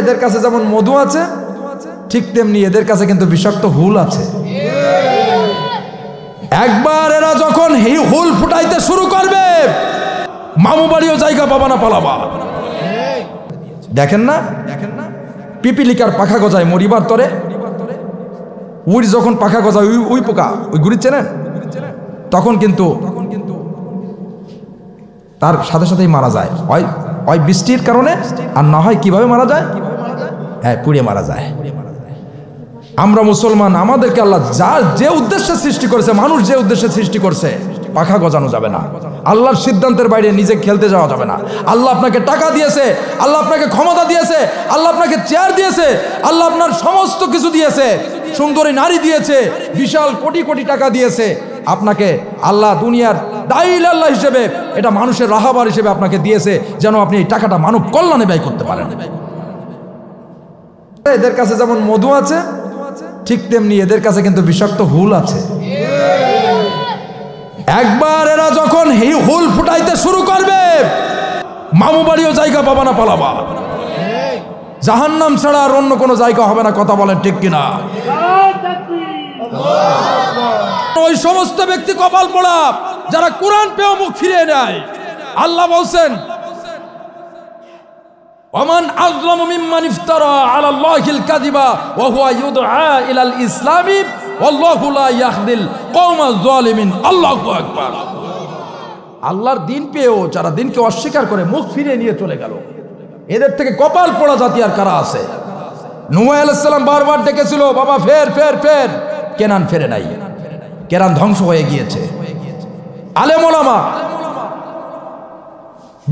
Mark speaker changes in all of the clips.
Speaker 1: এদের কাছে যেমন মধু আছে ঠিক তেমনি এদের কাছে কিন্তু বিষাক্ত হুল আছে। একবার এরা যখন হুল ফুটাইতে শুরু করবে মামু বাড়িও জায়গা পাবা না, পালাবা। দেখেন না পিপিলিকার পাখা গজায় মরিবার তরে, উই যখন পাখা গজায় উই পোকা, ওই গুড়ি চেনেন, তখন কিন্তু তার সাথে সাথেই মারা যায়। ওই বৃষ্টির কারণে, আর না হয় কিভাবে মারা যায়? হ্যাঁ, পুড়ে মারা যায়। আমরা মুসলমান, আমাদেরকে আল্লাহ যে উদ্দেশ্যে সৃষ্টি করেছে, মানুষ যে উদ্দেশ্যে সৃষ্টি করছে, পাখা গজানো যাবে না। আল্লাহর সিদ্ধান্তের বাইরে নিজে খেলতে যাওয়া যাবে না। আল্লাহ আপনাকে টাকা দিয়েছে, আল্লাহ আপনাকে ক্ষমতা দিয়েছে, আল্লাহ আপনাকে চেয়ার দিয়েছে, আল্লাহ আপনার সমস্ত কিছু দিয়েছে, সুন্দরী নারী দিয়েছে, বিশাল কোটি কোটি টাকা দিয়েছে আপনাকে। আল্লাহ দুনিয়ার দাইল আল্লাহ হিসেবে, এটা মানুষের রাহাবার হিসেবে আপনাকে দিয়েছে, যেন আপনি এই টাকাটা মানব কল্যাণে ব্যয় করতে পারেন। এদের কাছে যেমন মধু আছে ঠিক তেমনি এদের কাছে কিন্তু বিষাক্ত হুল আছে। একবার এরা যখন হুল ফুটাইতে শুরু করবে মামু বাড়িও জায়গা পাবা না, পালাবা। জাহান্নাম ছাড়া আর অন্য কোনো জায়গা হবে না। কথা বলেন ঠিক কিনা? ওই সমস্ত ব্যক্তি কপাল পোড়া যারা কোরআন পেয়েও মুখ ফিরিয়ে নেয়। আল্লাহ বলছেন, ওমান আযলামু মিম্মান ইফতারা আলাল্লাহিল কাযিবা ওয়া হুয়া ইউদআ ইলাল ইসলামি ওয়াল্লাহু লা ইয়াহদিল কওমাজ যালিমিন। আল্লাহু আকবার। আল্লাহর দিন পেয়েও যারা দিনকে অস্বীকার করে মুখ ফিরিয়ে নিয়ে চলে গেল, এদের থেকে কপাল পোড়া জাতি আর কারা আছে? নূহ আলাইহিস সালাম বারবার ডেকেছিল, বাবা ফের ফের ফের, কেনান ফেরে নাই, কেনান ধ্বংস হয়ে গিয়েছে। আলেম ওলামা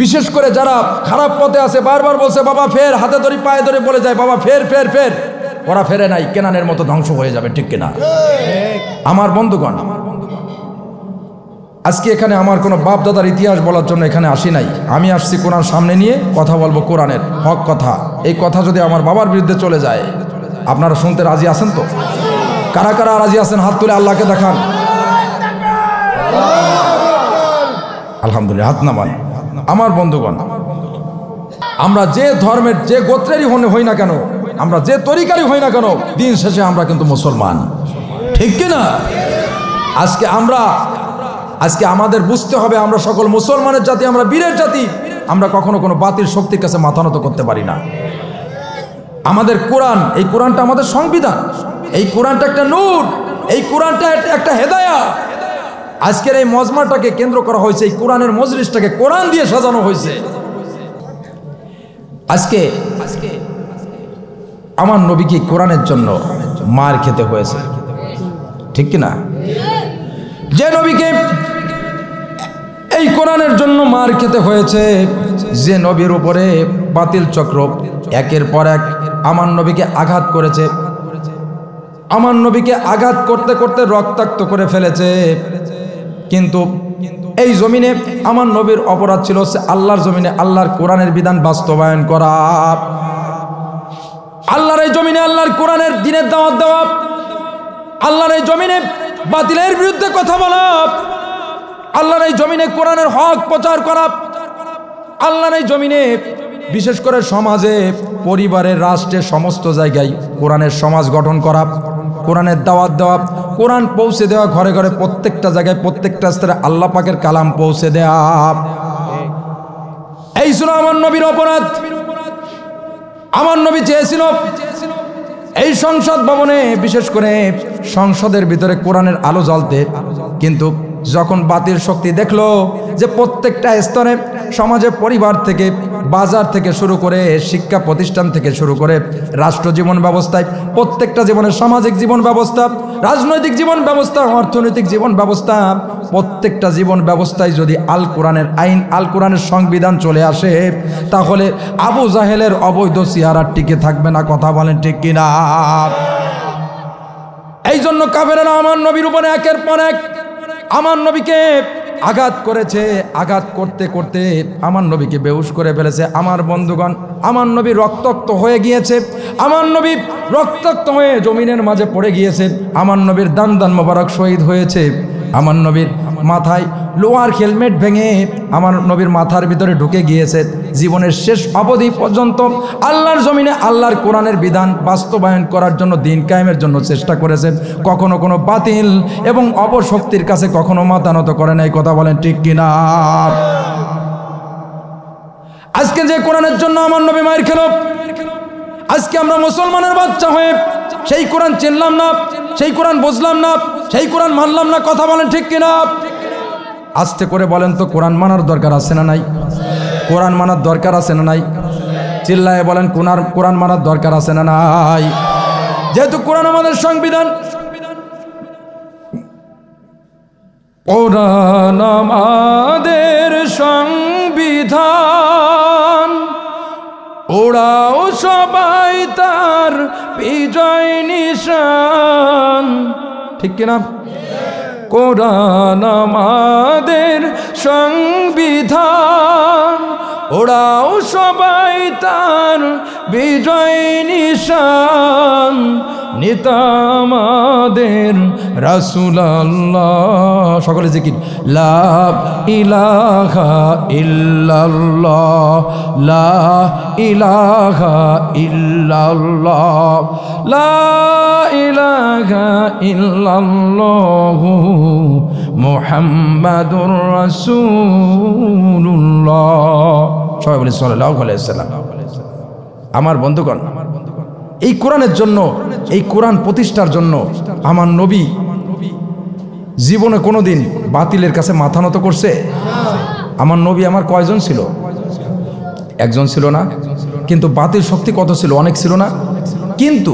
Speaker 1: বিশেষ করে যারা খারাপ পথে আছে বারবার বলছে বাবা ফের, হাতে ধরে পায়ে ধরে বলে যায় বাবা ফের ফের ফের, ওরা ফেরে নাই, কেনানের মতো ধ্বংস হয়ে যাবে। ঠিক কিনা? আমার বন্ধুগণ, আজকে এখানে আমার কোনো বাপ দাদার ইতিহাস বলার জন্য এখানে আসি নাই। আমি আসছি কোরআন সামনে নিয়ে কথা বলবো, কোরআনের হক কথা। এই কথা যদি আমার বাবার বিরুদ্ধে চলে যায়, আপনারা শুনতে রাজি আছেন তো? কারা কারা রাজি আছেন হাত তুলে আল্লাহকে দেখান। আলহামদুলিল্লাহ, হাত নামান। আমার বন্ধুগণ, আমরা যে ধর্মের যে গোত্রেরই হই না কেন, আমরা যে তরিকারই হই না কেন, দিন শেষে আমরা কিন্তু মুসলমান। ঠিক কিনা? আজকে আমাদের বুঝতে হবে, আমরা সকল মুসলমানের জাতি, আমরা বীরের জাতি। আমরা কখনো কোনো বাতিল শক্তির কাছে মাথা নত করতে পারি না। আমাদের কোরআন, এই কোরআনটা আমাদের সংবিধান, এই কোরআনটা একটা নূর, এই কোরআনটা একটা হেদায়া। আজকের এই মজমাটাকে কেন্দ্র করা হয়েছে, এই কোরআনের মজলিসটাকে কোরআন দিয়ে সাজানো হয়েছে। আজকে আমার নবীকে কোরআনের জন্য মার খেতে হয়েছে। ঠিক কিনা? যে নবীকে এই কোরআনের জন্য মার খেতে হয়েছে, যে নবীর উপরে বাতিল চক্র একের পর এক আমার নবীকে আঘাত করেছে, আমার নবীকে আঘাত করতে করতে রক্তাক্ত করে ফেলেছে, কিন্তু এই জমিনে আমার নবীর অপরাধ ছিল আল্লাহর জমিনে আল্লাহর কোরআনের বিধান বাস্তবায়ন করা, আল্লাহর এই জমিনে আল্লাহর কোরআনের দ্বীনের দাওয়াত দেওয়া, আল্লাহর এই জমিনে বাতিলের বিরুদ্ধে কথা বলা, আল্লাহর এই জমিনে কোরআনের হক প্রচার করা, আল্লাহর এই জমিনে বিশেষ করে সমাজে, পরিবারে, রাষ্ট্রে, সমস্ত জায়গায় কোরআনের সমাজ গঠন করা, কোরআনের দাওয়াত দেওয়া, কোরআন পৌঁছে দেওয়া, ঘরে ঘরে প্রত্যেকটা জায়গায় প্রত্যেকটা স্তরে আল্লাহ পাকের কালাম পৌঁছে দেওয়া। এই ছিল আমার নবীর অপরাধ। আমার নবী চেয়েছিল এই সংসদ ভবনে, বিশেষ করে সংসদের ভিতরে কোরআনের আলো জ্বলতে, কিন্তু যখন বাতিল শক্তি দেখলো যে প্রত্যেকটা স্তরে, সমাজে, পরিবার থেকে, বাজার থেকে শুরু করে, শিক্ষা প্রতিষ্ঠান থেকে শুরু করে, রাষ্ট্র জীবন ব্যবস্থায়, প্রত্যেকটা জীবনের সামাজিক জীবন ব্যবস্থা, রাজনৈতিক জীবন ব্যবস্থা, অর্থনৈতিক জীবন ব্যবস্থা, প্রত্যেকটা জীবন ব্যবস্থায় যদি আল কোরআনের আইন, আল কোরআনের সংবিধান চলে আসে, তাহলে আবু জাহেলের অবৈধ চেহারা টিকে থাকবে না। কথা বলেন ঠিক কিনা? এই জন্য কাফেররা আমার নবীর উপরে একের পর এক আমার নবীকে আঘাত করেছে, আঘাত করতে করতে আমার নবীকে বেহুশ করে ফেলেছে। আমার বন্ধুগণ, আমার নবী রক্তাক্ত হয়ে গিয়েছে, আমার নবী রক্তাক্ত হয়ে জমিনের মাঝে পড়ে গিয়েছে, আমার নবীর দান দান মোবারক শহীদ হয়েছে, আমার নবীর মাথায় লোহার হেলমেট ভেঙে আমার নবীর মাথার ভিতরে ঢুকে গিয়েছে। জীবনের শেষ অবধি পর্যন্ত আল্লাহর জমিনে আল্লাহর কোরআনের বিধান বাস্তবায়ন করার জন্য, দিন কায়েমের জন্য চেষ্টা করেছেন। কখনো কোনো বাতিল এবং অপশক্তির কাছে কখনো মাথা নত করে নাই। কথা বলেন ঠিক কিনা? আজকে যে কোরআনের জন্য আমার নবী মায়ের খেল, আজকে আমরা মুসলমানের বাচ্চা হয়ে সেই কোরআন চিনলাম না, সেই কোরআন বুঝলাম না, সেই কোরআন মানলাম না। কথা বলেন ঠিক কিনা? আস্তে করে বলেন তো, কোরআন মানার দরকার আছে না নাই? কোরআন মানার দরকার আছে না নাই? চিল্লায় বলেন, কোরআন মানার দরকার আছে না নাই? যেহেতু কোরআন আমাদের সংবিধান, কোরআন আমাদের সংবিধান, ওরাও সবাই তার বিজয় নিশান। ঠিক কিনা? কোরআন আমাদের সংবিধান, ওরাও সবাই তার বিজয় নিশান। নেতা আমাদের রাসূল আল্লাহ। সকলে জিকির, লা ইলাহা ইল্লাল্লাহ, লা ইলাহা ইল্লাল্লাহ, লা ইলাহা ইল্লাল্লাহ মুহাম্মাদুর রাসূলুল্লাহ। সবাই বলি সাল্লাল্লাহু আলাইহি ওয়াসাল্লাম। আমার বন্ধুগণ, এই কোরআনের জন্য, এই কোরআন প্রতিষ্ঠার জন্য আমার নবী জীবনে কোনোদিন বাতিলের কাছে মাথা নত করছে? আমার নবী আমার কয়জন ছিল? একজন ছিল না? কিন্তু বাতিল শক্তি কত ছিল? অনেক ছিল না? কিন্তু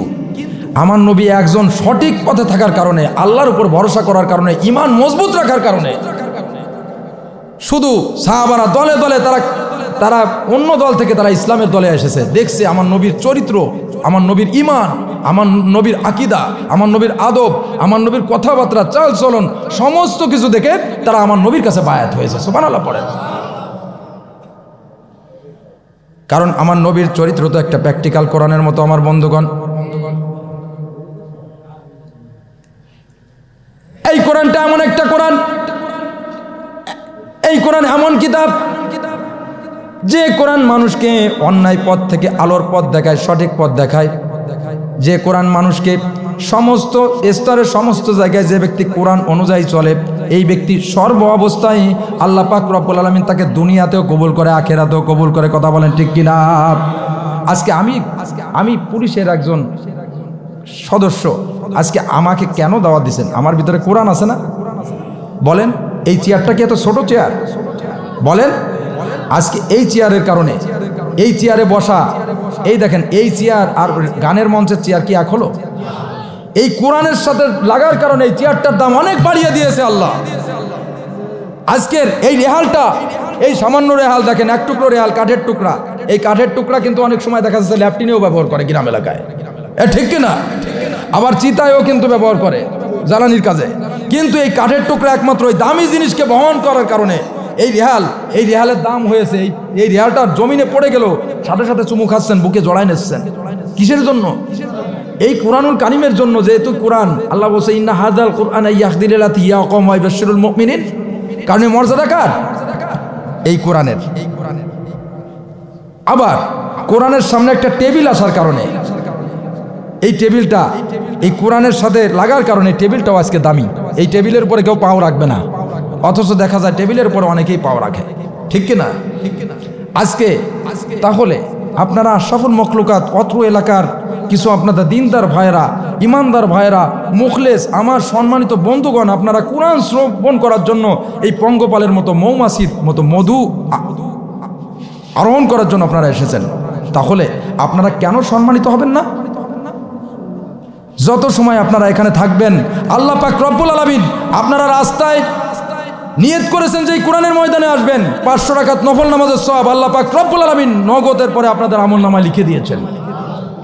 Speaker 1: আমার নবী একজন সঠিক পথে থাকার কারণে, আল্লাহর উপর ভরসা করার কারণে, ঈমান মজবুত রাখার কারণে শুধু সাহাবারা দলে দলে তারা অন্য দল থেকে তারা ইসলামের দলে এসেছে। দেখছে আমার নবীর চরিত্র, আমার নবীর ঈমান, আমার নবীর আকীদা, আমার নবীর আদব, আমার নবীর কথাবার্তা, চাল চলন, সমস্ত কিছু দেখে তারা আমার নবীর কাছে বায়াত হয়েছে। সুবহানাল্লাহ পড়েন। কারণ আমার নবীর চরিত্র তো একটা প্র্যাকটিক্যাল কোরআনের মতো। আমার বন্ধুগণ, এই কোরআনটা এমন একটা কোরআন, এই কোরআন এমন কিতাব যে কোরআন মানুষকে অন্যায় পথ থেকে আলোর পথ দেখায়, সঠিক পথ দেখায়। যে কোরআন মানুষকে সমস্ত স্তরের সমস্ত জায়গায়, যে ব্যক্তি কোরআন অনুযায়ী চলে, এই ব্যক্তি সর্ব অবস্থায় আল্লাহ পাক রব্বুল আলামিন তাকে দুনিয়াতেও কবুল করে, আখিরাতেও কবুল করে। কথা বলেন ঠিক কিনা? আজকে আমি পুলিশের একজন সদস্য, আজকে আমাকে কেন দাওয়াত দিয়েছেন? আমার ভিতরে কোরআন আছে না? বলেন, এই চেয়ারটা কি এত ছোট চেয়ার? বলেন, আজকে এই চেয়ারের কারণে, এই চেয়ারে বসা, এই দেখেন এই চেয়ার আর গানের মঞ্চের চেয়ার কি এক হলো? এই কোরআনের সাথে লাগার কারণে এই চেয়ারটার দাম অনেক বাড়িয়ে দিয়েছে আল্লাহ। আজকের এই রেহালটা, এই সামান্য রেহাল দেখেন, এক টুকরো রেহাল, কাঠের টুকরা। এই কাঠের টুকরা কিন্তু অনেক সময় দেখা যাচ্ছে ল্যাপটিনেও ব্যবহার করে গ্রাম এলাকায়। ঠিক কিনা? আবার চিতায়ও কিন্তু ব্যবহার করে জ্বালানির কাজে। কিন্তু এই কাঠের টুকরা একমাত্র ওই দামি জিনিসকে বহন করার কারণে এই রেহালের দাম হয়েছে। এই রেহালটা জমিনে পড়ে গেল, সাথে সাথে চুমু খাচ্ছেন, বুকে জড়াই নিচ্ছেন। কিসের জন্য? এই কোরআনুল কারিমের জন্য। যেহেতু কোরআন, আল্লাহ বলছে ইন্না হাযাল কুরআন ইয়াহদি লিল্লাতি ইয়াকুম ওয়া ইবাশশিরুল মুমিনিন। কারণ মর্যাদা কার? এই কোরআনের। আবার কোরআনের সামনে একটা টেবিল আসার কারণে, এই টেবিলটা এই কোরআনের সাথে লাগার কারণে টেবিলটাও আজকে দামি। এই টেবিলের উপরে কেউ পাও রাখবে না, অথচ দেখা যায় টেবিলের উপরে অনেকেই পাও রাখে। ঠিক কিনা? আজকে তাহলে আপনারা আশরাফুল মখলুকাত, অত্র এলাকার কিছু আপনাদের দিনদার ভাইয়েরা, ইমানদার ভাইয়েরা, মুখলেস, আমার সম্মানিত বন্ধুগণ, আপনারা কোরআন শ্রবণ করার জন্য এই পঙ্গপালের মতো মৌমাছির মতো মধু আরোহণ করার জন্য আপনারা এসেছেন। তাহলে আপনারা কেন সম্মানিত হবেন না? যত সময় আপনারা এখানে থাকবেন, আল্লাহ পাক রব্বুল আলামিন আপনারা রাস্তায় নিয়ত করেছেন যে এই কোরআনের ময়দানে আসবেন, 500 রাকাত নফল নামাজের সওয়াব আল্লাহ পাক রব্বুল আলামিন নগদের পরে আপনাদের আমলনামায় লিখে দিয়েছেন।